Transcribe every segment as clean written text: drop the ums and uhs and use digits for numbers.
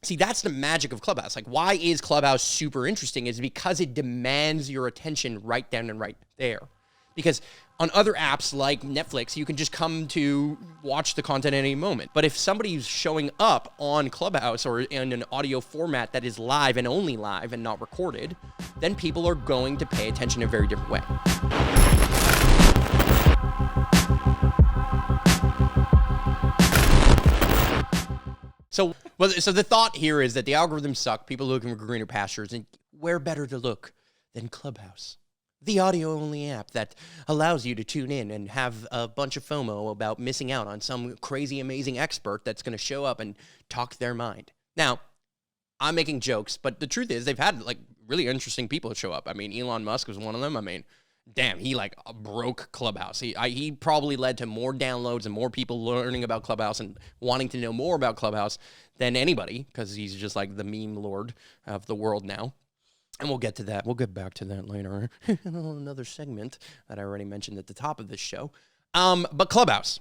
See, that's the magic of Clubhouse. Like, why is Clubhouse super interesting is because it demands your attention right then and right there. Because on other apps like Netflix, you can just come to watch the content at any moment. But if somebody's showing up on Clubhouse or in an audio format that is live and only live and not recorded, then people are going to pay attention in a very different way. So the thought here is that the algorithms suck. People are looking for greener pastures, and where better to look than Clubhouse, the audio-only app that allows you to tune in and have a bunch of FOMO about missing out on some crazy, amazing expert that's going to show up and talk their mind. Now, I'm making jokes, but the truth is they've had like really interesting people show up. I mean, Elon Musk was one of them. I mean, damn, he like broke Clubhouse. He probably led to more downloads and more people learning about Clubhouse and wanting to know more about Clubhouse than anybody, because he's just like the meme lord of the world now. And we'll get to that. We'll get back to that later. Another segment that I already mentioned at the top of this show. But Clubhouse,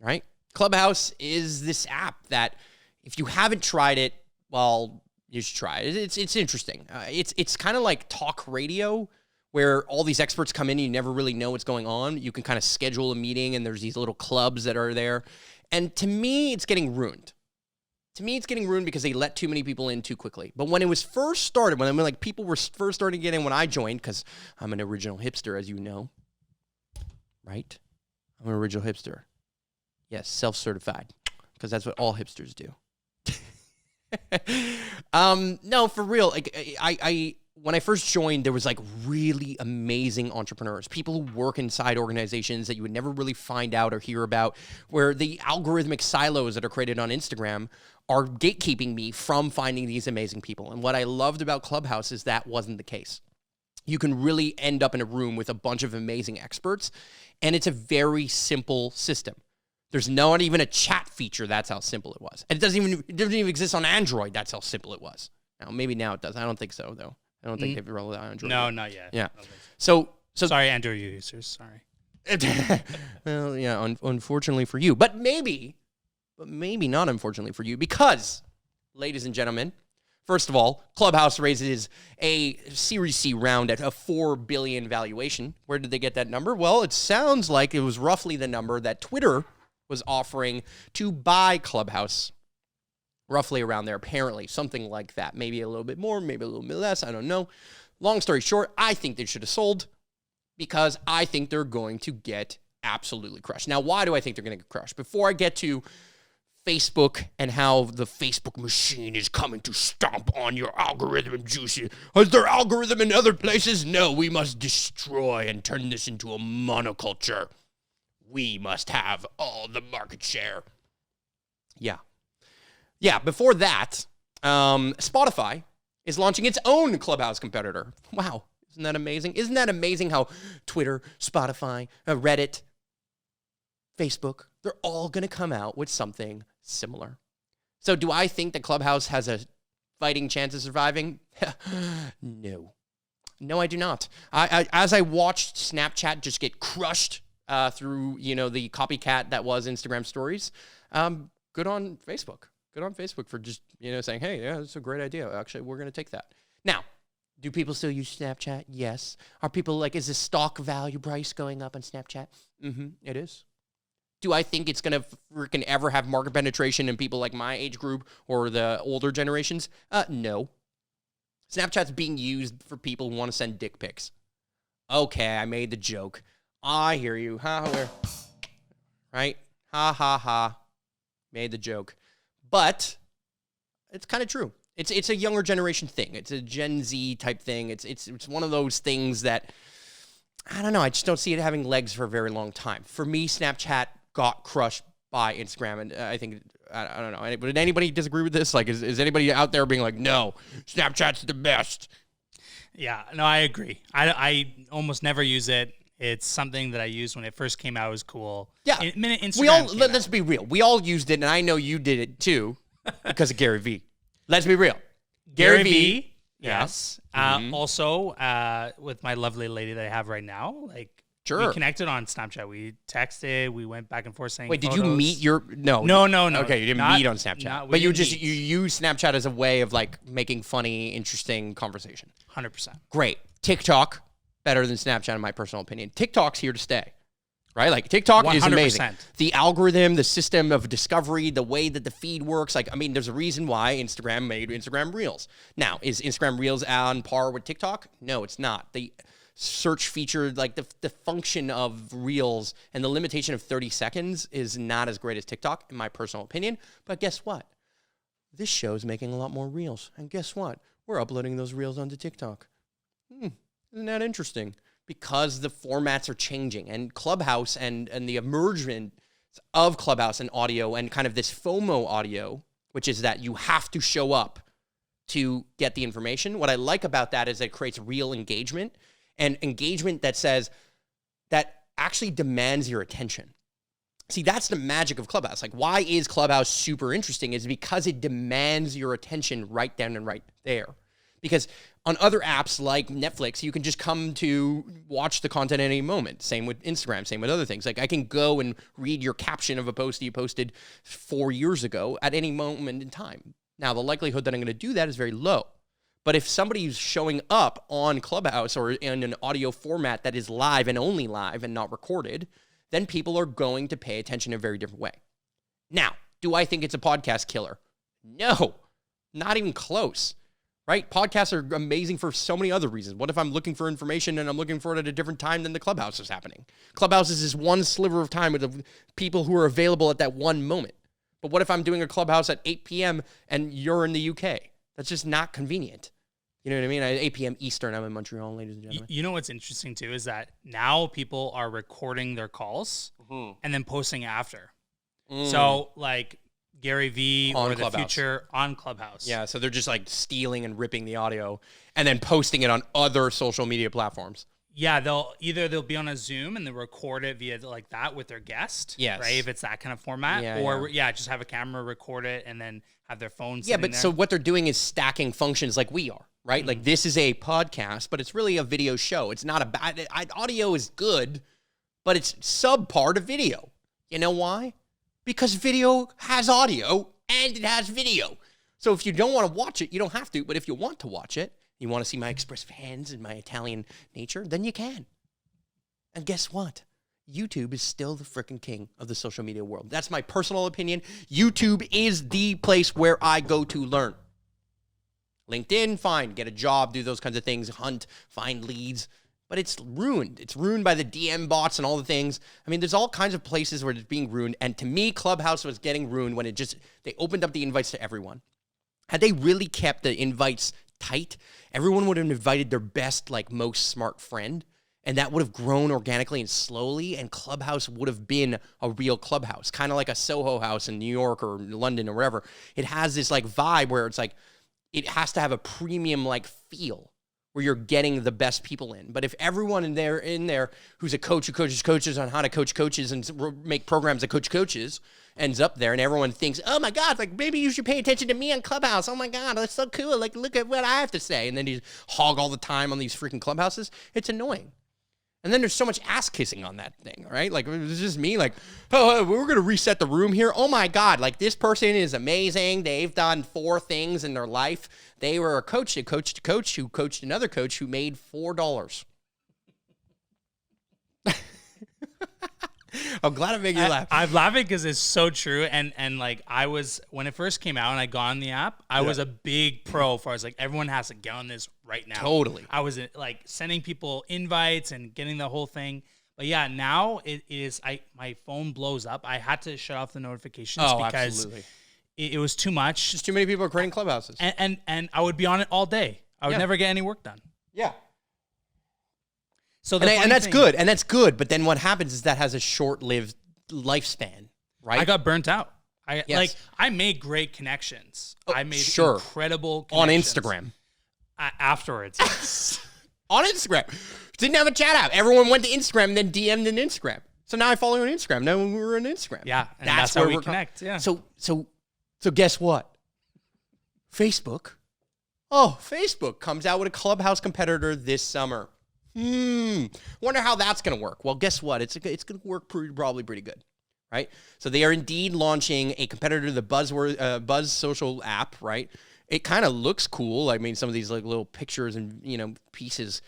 right? Clubhouse is this app that if you haven't tried it, well, you should try it. It's interesting. It's kind of like talk radio, where all these experts come in and you never really know what's going on. You can kind of schedule a meeting and there's these little clubs that are there. And to me, it's getting ruined. Because they let too many people in too quickly. But when it was first started, when people were first starting to get in when I joined, because I'm an original hipster, as you know, right? I'm an original hipster. Yes, self-certified, because that's what all hipsters do. No, for real. Like I when I first joined, there was like really amazing entrepreneurs, people who work inside organizations that you would never really find out or hear about, where the algorithmic silos that are created on Instagram are gatekeeping me from finding these amazing people. And what I loved about Clubhouse is that wasn't the case. You can really end up in a room with a bunch of amazing experts, and it's a very simple system. There's not even a chat feature. That's how simple it was. And it doesn't even exist on Android. That's how simple it was. Now, maybe now it does. I don't think so, though. I don't think they've rolled out Android. No, not yet. Yeah. So sorry, Android users. Sorry. Well, yeah, unfortunately for you. But maybe not unfortunately for you, because, ladies and gentlemen, first of all, Clubhouse raises a Series C round at a $4 billion valuation. Where did they get that number? Well, it sounds like it was roughly the number that Twitter was offering to buy Clubhouse. Roughly around there, apparently, something like that. Maybe a little bit more, maybe a little bit less, I don't know. Long story short, I think they should have sold, because I think they're going to get absolutely crushed. Now, why do I think they're going to get crushed? Before I get to Facebook and how the Facebook machine is coming to stomp on your algorithm juicy. Is there algorithm in other places? No, we must destroy and turn this into a monoculture. We must have all the market share. Yeah, before that, Spotify is launching its own Clubhouse competitor. Wow, isn't that amazing? Isn't that amazing how Twitter, Spotify, Reddit, Facebook, they're all going to come out with something similar. So do I think that Clubhouse has a fighting chance of surviving? No. No, I do not. As I watched Snapchat just get crushed through, the copycat that was Instagram stories, good on Facebook. Good on Facebook for just, saying, hey, yeah, that's a great idea. Actually, we're going to take that. Now, do people still use Snapchat? Yes. Are people like, is the stock value price going up on Snapchat? It is. Do I think it's going to freaking ever have market penetration in people like my age group or the older generations? No. Snapchat's being used for people who want to send dick pics. Okay, I made the joke. I hear you. Right? Ha. Made the joke. But it's kind of true. It's a younger generation thing. It's a Gen Z type thing. It's one of those things that, I don't know, I just don't see it having legs for a very long time. For me, Snapchat got crushed by Instagram, and I think, I don't know. Would anybody disagree with this? Like, is anybody out there being like, no, Snapchat's the best? Yeah, no, I agree. I almost never use it. It's something that I used when it first came out. It was cool. Yeah. Instagram let's be real. We all used it, and I know you did it too because of Gary Vee. Let's be real. Gary Vee. Yes. Mm-hmm. Also, with my lovely lady that I have right now, like, Sure. We connected on Snapchat. We texted. We went back and forth saying. Wait, did photos. you meet your no? No. Okay, you didn't meet on Snapchat, but you just meet. you use Snapchat as a way of like making funny, interesting conversation. 100%. Great. TikTok better than Snapchat in my personal opinion. TikTok's here to stay. Right? Like TikTok is amazing. 100%. The algorithm, the system of discovery, the way that the feed works. Like, I mean, there's a reason why Instagram made Instagram Reels. Now, is Instagram Reels on par with TikTok? No, it's not. The search feature, like the function of Reels and the limitation of 30 seconds is not as great as TikTok, in my personal opinion. But guess what? This show is making a lot more Reels. And guess what? We're uploading those Reels onto TikTok. Isn't that interesting? Because the formats are changing, and Clubhouse and the emergence of Clubhouse and audio and kind of this FOMO audio, which is that you have to show up to get the information. What I like about that is it creates real engagement, and engagement that says that actually demands your attention. See, that's the magic of Clubhouse. Like, why is Clubhouse super interesting is because it demands your attention right down and right there. Because on other apps like Netflix, you can just come to watch the content at any moment. Same with Instagram, same with other things. Like I can go and read your caption of a post you posted 4 years ago at any moment in time. Now, the likelihood that I'm going to do that is very low. But if somebody's showing up on Clubhouse or in an audio format that is live and only live and not recorded, then people are going to pay attention in a very different way. Now, do I think it's a podcast killer? No, not even close. Right? Podcasts are amazing for so many other reasons. What if I'm looking for information and I'm looking for it at a different time than the Clubhouse is happening? Clubhouse is this one sliver of time with the people who are available at that one moment. But what if I'm doing a Clubhouse at 8 p.m. and you're in the UK? That's just not convenient. You know what I mean? At 8 p.m. Eastern, I'm in Montreal, ladies and gentlemen. You know what's interesting, too, is that now people are recording their calls and then posting after. So, like, Gary Vee on or Clubhouse. The Future on Clubhouse. Yeah, so they're just like stealing and ripping the audio and then posting it on other social media platforms. Yeah, they'll be on a Zoom and they'll record it via like that with their guest. Yes. Right, if it's that kind of format. Yeah, or just have a camera record it and then have their phone Yeah, but there. so what they're doing is stacking functions like we are, right? Like this is a podcast, but it's really a video show. It's not a bad audio is good, but it's subpar to video. You know why? Because video has audio and it has video. So if you don't want to watch it, you don't have to. But if you want to watch it, you want to see my expressive hands and my Italian nature, then you can. And guess what? YouTube is still the freaking king of the social media world. That's my personal opinion. YouTube is the place where I go to learn. LinkedIn, fine. Get a job, do those kinds of things, hunt, find leads. But it's ruined. It's ruined by the DM bots and all the things. I mean, there's all kinds of places where it's being ruined. And to me, Clubhouse was getting ruined when they opened up the invites to everyone. Had they really kept the invites tight, everyone would have invited their best, like most smart friend. And that would have grown organically and slowly. And Clubhouse would have been a real Clubhouse, kind of like a Soho House in New York or London or wherever. It has this like vibe where it's like, it has to have a premium like feel, where you're getting the best people in. But if everyone in there who's a coach who coaches coaches on how to coach coaches and make programs that coach coaches ends up there and everyone thinks, oh my God, like maybe you should pay attention to me on Clubhouse. Oh my God, that's so cool. Like, look at what I have to say. And then you hog all the time on these freaking Clubhouses. It's annoying. And then there's so much ass kissing on that thing, right? Like, it's just me like, oh, we're going to reset the room here. Oh my God, like this person is amazing. They've done 4 things in their life. They were a coach who coached a coach who coached another coach who made $4. I'm glad I made you laugh. I'm laughing because it's so true. And like when it first came out and I got on the app, I was a big pro for like everyone has to get on this right now. Totally. I was like sending people invites and getting the whole thing. But yeah, now it is my phone blows up. I had to shut off the notifications because absolutely. It was too much. Just too many people are creating Clubhouses. And I would be on it all day. I would never get any work done. Yeah. So and that's good. And that's good. But then what happens is that has a short-lived lifespan, right? I got burnt out. I made great connections. I made incredible connections. On Instagram. Afterwards. On Instagram. Didn't have a chat app. Everyone went to Instagram and then DM'd in Instagram. So now I follow you on Instagram. Now we're on Instagram. Yeah. And that's how we connect. Yeah. So guess what? Facebook. Oh, Facebook comes out with a Clubhouse competitor this summer. Wonder how that's going to work. Well, guess what? It's going to work probably pretty good, right? So they are indeed launching a competitor to the Buzz social app, right? It kind of looks cool. I mean, some of these like little pictures and, pieces,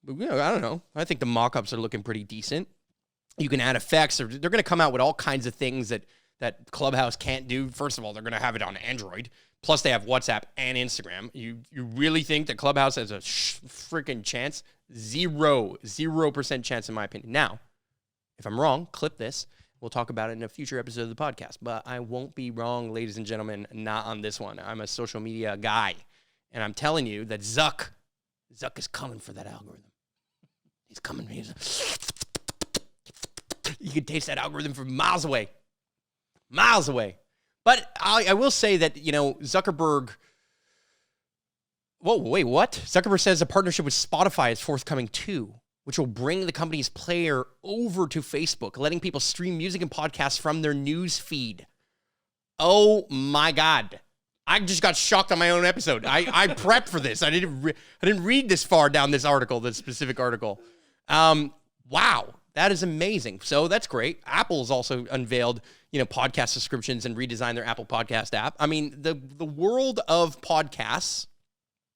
I don't know. I think the mock-ups are looking pretty decent. You can add effects. They're going to come out with all kinds of things that Clubhouse can't do. First of all, they're going to have it on Android. Plus, they have WhatsApp and Instagram. You really think that Clubhouse has a freaking chance? 0% chance, in my opinion. Now, if I'm wrong, clip this. We'll talk about it in a future episode of the podcast. But I won't be wrong, ladies and gentlemen, not on this one. I'm a social media guy. And I'm telling you that Zuck is coming for that algorithm. He's coming. You can taste that algorithm from miles away. Miles away. But I will say that, Zuckerberg... Whoa, wait, what? Zuckerberg says a partnership with Spotify is forthcoming too, which will bring the company's player over to Facebook, letting people stream music and podcasts from their news feed. Oh my God. I just got shocked on my own episode. I prepped for this. I didn't read this far down this article, this specific article. Wow, that is amazing. So that's great. Apple's also unveiled, podcast subscriptions and redesigned their Apple Podcast app. I mean, the world of podcasts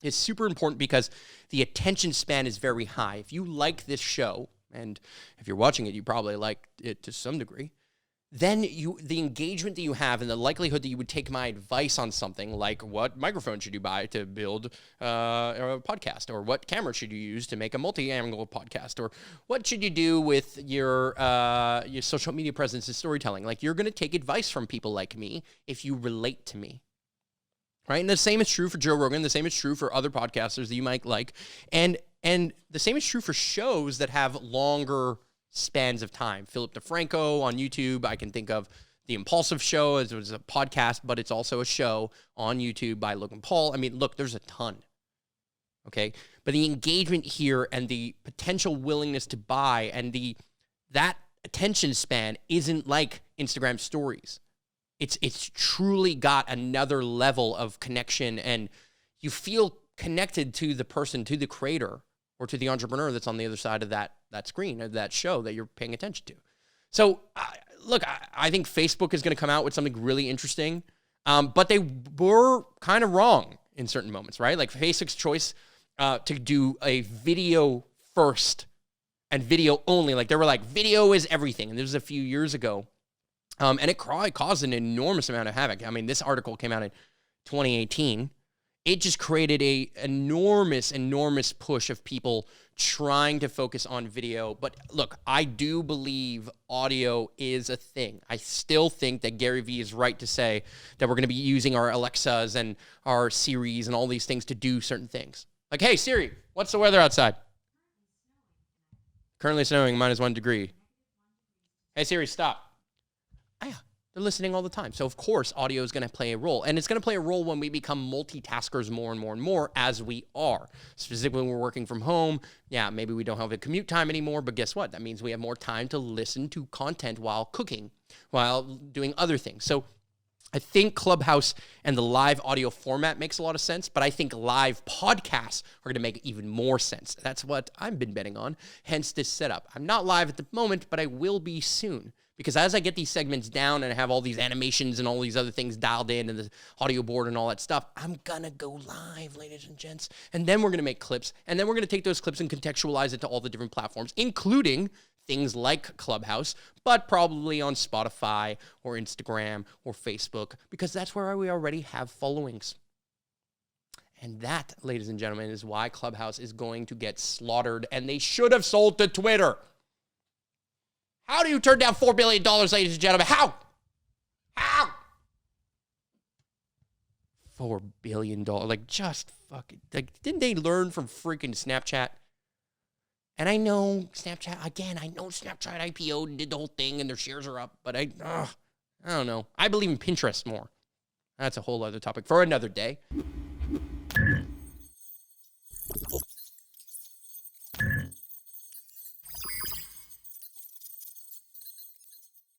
is super important because the attention span is very high. If you like this show, and if you're watching it, you probably like it to some degree, then the engagement that you have and the likelihood that you would take my advice on something like what microphone should you buy to build a podcast, or what camera should you use to make a multi-angle podcast, or what should you do with your social media presence and storytelling. Like, you're going to take advice from people like me if you relate to me. Right? And the same is true for Joe Rogan. The same is true for other podcasters that you might like. And the same is true for shows that have longer spans of time. Philip DeFranco on YouTube. I can think of The Impulsive Show as it was a podcast, but it's also a show on YouTube by Logan Paul. I mean, look, there's a ton. Okay? But the engagement here and the potential willingness to buy and that attention span isn't like Instagram stories. It's truly got another level of connection, and you feel connected to the person, to the creator, or to the entrepreneur that's on the other side of that screen, of that show that you're paying attention to. So, look, I think Facebook is going to come out with something really interesting, but they were kind of wrong in certain moments, right? Like Facebook's choice to do a video first and video only. Like, they were like, video is everything. And this was a few years ago. And it caused an enormous amount of havoc. I mean, this article came out in 2018. It just created a enormous push of people trying to focus on video. But look, I do believe audio is a thing. I still think that Gary Vee is right to say that we're going to be using our Alexas and our Siris and all these things to do certain things. Like, hey, Siri, what's the weather outside? Currently snowing, -1 degree. Hey, Siri, stop. They're listening all the time. So, of course, audio is going to play a role. And it's going to play a role when we become multitaskers more and more and more, as we are. Specifically, when we're working from home, yeah, maybe we don't have a commute time anymore, but guess what? That means we have more time to listen to content while cooking, while doing other things. So I think Clubhouse and the live audio format makes a lot of sense, but I think live podcasts are going to make even more sense. That's what I've been betting on, hence this setup. I'm not live at the moment, but I will be soon. Because as I get these segments down and I have all these animations and all these other things dialed in and the audio board and all that stuff, I'm going to go live, ladies and gents. And then we're going to make clips. And then we're going to take those clips and contextualize it to all the different platforms, including things like Clubhouse, but probably on Spotify or Instagram or Facebook, because that's where we already have followings. And that, ladies and gentlemen, is why Clubhouse is going to get slaughtered. And they should have sold to Twitter. How do you turn down $4 billion, ladies and gentlemen? How? $4 billion. Like, just fucking... Like, didn't they learn from freaking Snapchat? And I know Snapchat IPO'd and did the whole thing and their shares are up, but I don't know. I believe in Pinterest more. That's a whole other topic for another day.